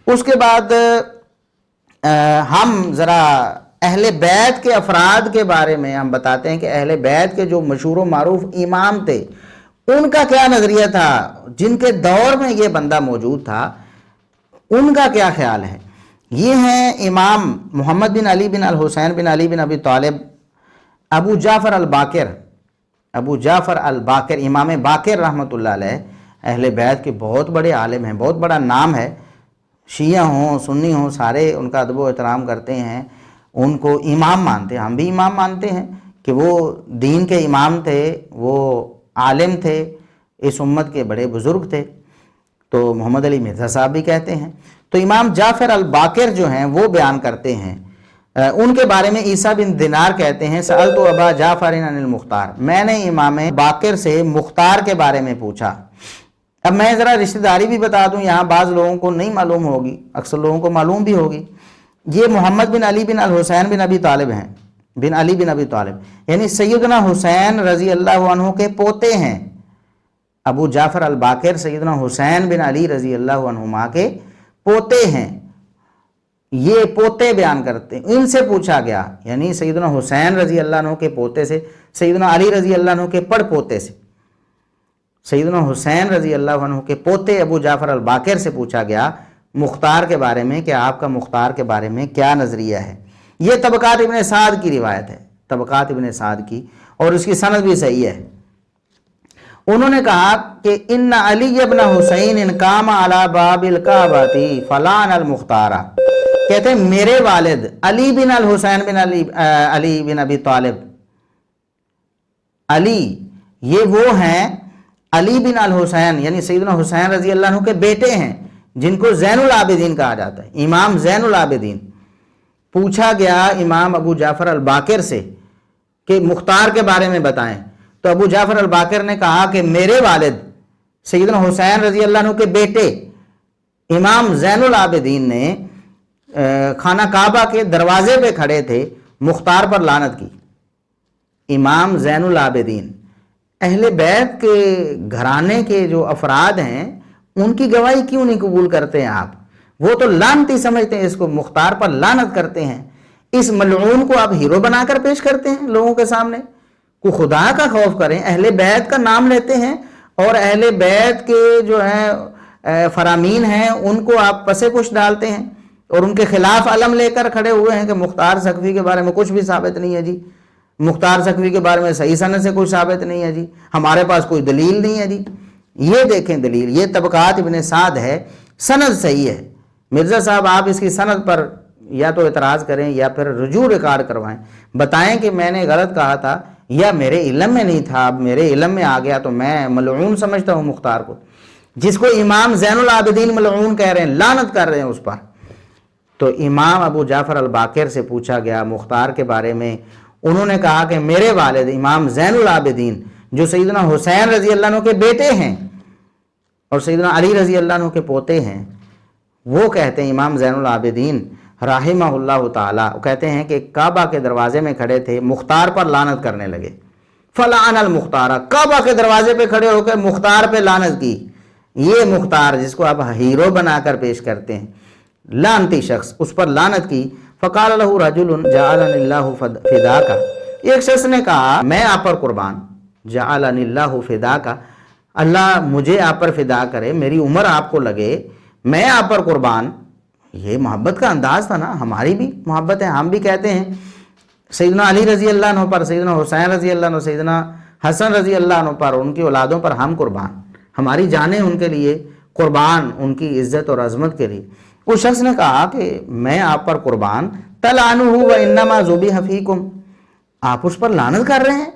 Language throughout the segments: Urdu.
اس کے بعد ہم ذرا اہل بیت کے افراد کے بارے میں ہم بتاتے ہیں کہ اہل بیت کے جو مشہور و معروف امام تھے ان کا کیا نظریہ تھا، جن کے دور میں یہ بندہ موجود تھا ان کا کیا خیال ہے۔ یہ ہیں امام محمد بن علی بن الحسین بن علی بن ابی طالب، ابو جعفر الباقر، ابو جعفر الباقر، امام باقر رحمۃ اللہ علیہ، اہل بیت کے بہت بڑے عالم ہیں، بہت بڑا نام ہے، شیعہ ہوں سنی ہوں سارے ان کا ادب و احترام کرتے ہیں، ان کو امام مانتے ہیں، ہم بھی امام مانتے ہیں کہ وہ دین کے امام تھے، وہ عالم تھے، اس امت کے بڑے بزرگ تھے، تو محمد علی مرزا صاحب بھی کہتے ہیں۔ تو امام جعفر الباقر جو ہیں وہ بیان کرتے ہیں، ان کے بارے میں عیسیٰ بن دینار کہتے ہیں سألت ابا جعفر عن المختار، میں نے امام باقر سے مختار کے بارے میں پوچھا۔ اب میں ذرا رشتہ داری بھی بتا دوں، یہاں بعض لوگوں کو نہیں معلوم ہوگی، اکثر لوگوں کو معلوم بھی ہوگی، یہ محمد بن علی بن الحسین بن ابی طالب ہیں، بن علی بن ابی طالب، یعنی سیدنا حسین رضی اللہ عنہ کے پوتے ہیں۔ ابو جعفر الباقر سیدنا حسین بن علی رضی اللہ عنہما کے پوتے ہیں، یہ پوتے بیان کرتے ہیں۔ ان سے پوچھا گیا، یعنی سیدنا حسین رضی اللہ عنہ کے پوتے سے، سیدنا علی رضی اللہ عنہ کے پڑ پوتے سے، سیدنا حسین رضی اللہ عنہ کے پوتے ابو جعفر الباقر سے پوچھا گیا مختار کے بارے میں کہ آپ کا مختار کے بارے میں کیا نظریہ ہے۔ یہ طبقات ابن سعد کی روایت ہے، طبقات ابن سعد کی، اور اس کی سند بھی صحیح ہے۔ انہوں نے کہا کہ ان علی ابن حسین ان قام علی باب الکعبۃ فلان المختار، کہتے ہیں میرے والد علی بن الحسین بن علی بن ابی طالب، علی یہ وہ ہیں علی بن الحسین، یعنی سیدنا حسین رضی اللہ عنہ کے بیٹے ہیں، جن کو زین العابدین کہا جاتا ہے، امام زین العابدین۔ پوچھا گیا امام ابو جعفر الباقر سے کہ مختار کے بارے میں بتائیں، تو ابو جعفر الباقر نے کہا کہ میرے والد سیدنا حسین رضی اللہ عنہ کے بیٹے امام زین العابدین نے خانہ کعبہ کے دروازے پہ کھڑے تھے، مختار پر لعنت کی۔ امام زین العابدین، اہل بیت کے گھرانے کے جو افراد ہیں ان کی گواہی کیوں نہیں قبول کرتے ہیں آپ؟ وہ تو لعنتی سمجھتے ہیں اس کو، مختار پر لعنت کرتے ہیں، اس ملعون کو آپ ہیرو بنا کر پیش کرتے ہیں لوگوں کے سامنے۔ کو خدا کا خوف کریں، اہل بیت کا نام لیتے ہیں اور اہل بیت کے جو ہیں فرامین ہیں ان کو آپ پسے پش ڈالتے ہیں اور ان کے خلاف علم لے کر کھڑے ہوئے ہیں کہ مختار سقفی کے بارے میں کچھ بھی ثابت نہیں ہے جی، مختار سقفی کے بارے میں صحیح سند سے کوئی ثابت نہیں ہے جی، ہمارے پاس کوئی دلیل نہیں ہے جی۔ یہ دیکھیں دلیل، یہ طبقات ابن سعد ہے، سند صحیح ہے۔ مرزا صاحب آپ اس کی سند پر یا تو اعتراض کریں یا پھر رجوع ریکارڈ کروائیں، بتائیں کہ میں نے غلط کہا تھا یا میرے علم میں نہیں تھا، اب میرے علم میں آ گیا تو میں ملعون سمجھتا ہوں مختار کو، جس کو امام زین العابدین ملعون کہہ رہے ہیں، لعنت کر رہے ہیں اس پر۔ تو امام ابو جعفر الباقر سے پوچھا گیا مختار کے بارے میں، انہوں نے کہا کہ میرے والد امام زین العابدین جو سیدنا حسین رضی اللہ عنہ کے بیٹے ہیں اور سیدنا علی رضی اللہ عنہ کے پوتے ہیں، وہ کہتے ہیں امام زین العابدین رحمہ اللہ تعالیٰ کہتے ہیں کہ کعبہ کے دروازے میں کھڑے تھے، مختار پر لعنت کرنے لگے، فلعن المختار، کعبہ کے دروازے پہ کھڑے ہو کے مختار پہ لعنت کی۔ یہ مختار جس کو آپ ہیرو بنا کر پیش کرتے ہیں، لعنتی شخص، اس پر لعنت کی۔ فقال له رجل جعلنی اللہ فداک، ایک شخص نے کہا میں آپ پر قربان، جعلنی اللہ فداک، اللہ مجھے آپ پر فدا کرے، میری عمر آپ کو لگے، میں آپ پر قربان۔ یہ محبت کا انداز تھا نا، ہماری بھی محبت ہے، ہم بھی کہتے ہیں سیدنا علی رضی اللہ عنہ پر، سیدنا حسین رضی اللہ عنہ، سیدنا حسن رضی اللہ عنہ پر، ان کی اولادوں پر ہم قربان، ہماری جانیں ان کے لیے قربان، ان کی عزت اور عظمت کے لیے۔ اس شخص نے کہا کہ میں آپ پر قربان، تلعنہ وانما ذبح فیکم، آپ اس پر لعنت کر رہے ہیں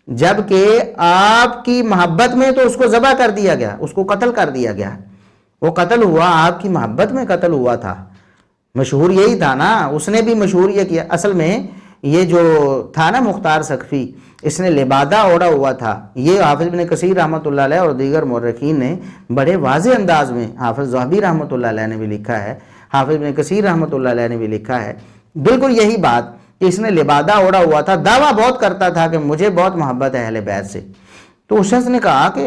جبکہ آپ کی محبت میں تو اس کو ذبح کر دیا گیا، اس کو قتل کر دیا گیا، وہ قتل ہوا آپ کی محبت میں قتل ہوا تھا، مشہور یہی تھا نا، اس نے بھی مشہور یہ کیا۔ اصل میں یہ جو تھا نا مختار سقفی، اس نے لبادہ اوڑا ہوا تھا، یہ حافظ ابن کثیر رحمۃ اللہ علیہ اور دیگر مورخین نے بڑے واضح انداز میں، حافظ ذہبی رحمۃ اللہ علیہ نے بھی لکھا ہے، حافظ ابن کثیر رحمۃ اللہ علیہ نے بھی لکھا ہے، بالکل یہی بات کہ اس نے لبادہ اوڑا ہوا تھا، دعویٰ بہت کرتا تھا کہ مجھے بہت محبت ہے اہل بیت سے۔ تو اس شخص نے کہا کہ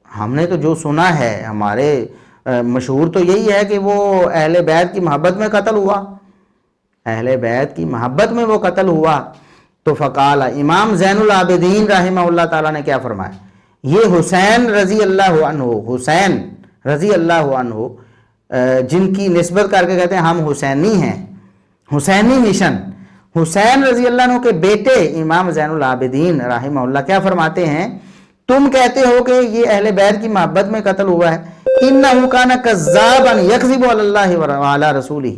ہم نے تو جو سنا ہے، ہمارے مشہور تو یہی ہے کہ وہ اہل بیت کی محبت میں قتل ہوا، اہل بیت کی محبت میں وہ قتل ہوا۔ تو فقال، امام زین العابدین رحمہ اللہ تعالیٰ نے کیا فرمایا، یہ حسین رضی اللہ عنہ، حسین رضی اللہ عنہ جن کی نسبت کر کے کہتے ہیں ہم حسینی ہیں، حسینی مشن، حسین رضی اللہ عنہ کے بیٹے امام زین العابدین رحمہ اللہ کیا فرماتے ہیں، تم کہتے ہو کہ یہ اہل بیت کی محبت میں قتل ہوا ہے، انہ کان کذابا یکذب علی اللہ وعلی رسولہ،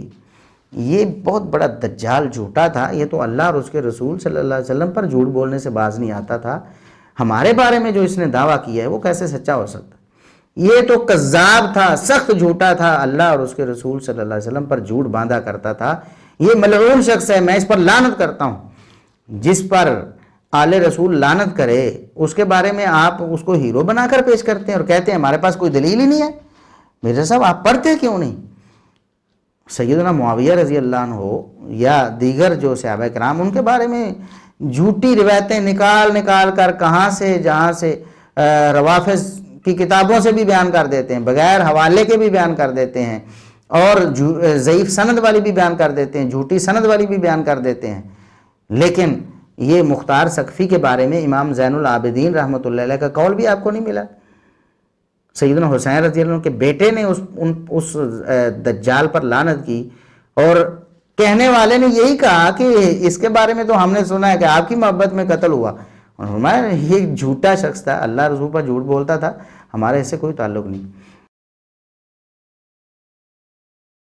یہ بہت بڑا دجال جھوٹا تھا، یہ تو اللہ اور اس کے رسول صلی اللہ علیہ وسلم پر جھوٹ بولنے سے باز نہیں آتا تھا، ہمارے بارے میں جو اس نے دعویٰ کیا ہے وہ کیسے سچا ہو سکتا، یہ تو کذاب تھا، سخت جھوٹا تھا، اللہ اور اس کے رسول صلی اللہ علیہ وسلم پر جھوٹ باندھا کرتا تھا، یہ ملعون شخص ہے، میں اس پر لعنت کرتا ہوں۔ جس پر آل رسول لعنت کرے اس کے بارے میں آپ اس کو ہیرو بنا کر پیش کرتے ہیں اور کہتے ہیں ہمارے پاس کوئی دلیل ہی نہیں ہے۔ مرزا صاحب آپ پڑھتے کیوں نہیں؟ سیدنا معاویہ رضی اللہ عنہ یا دیگر جو صحابہ کرام ان کے بارے میں جھوٹی روایتیں نکال کر کہاں سے جہاں سے روافض کی کتابوں سے بھی بیان کر دیتے ہیں، بغیر حوالے کے بھی بیان کر دیتے ہیں، اور ضعیف سند والی بھی بیان کر دیتے ہیں، جھوٹی سند والی بھی بیان کر دیتے ہیں۔ لیکن یہ مختار ثقفی کے بارے میں امام زین العابدین رحمۃ اللہ علیہ کا قول بھی آپ کو نہیں ملا۔ سیدنا حسین رضی اللہ عنہ کے بیٹے نے اس دجال پر لعنت کی، اور کہنے والے نے یہی کہا کہ اس کے بارے میں تو ہم نے سنا ہے کہ آپ کی محبت میں قتل ہوا، اور فرمایا یہ جھوٹا شخص تھا، اللہ رسول پر جھوٹ بولتا تھا، ہمارے اس سے کوئی تعلق نہیں۔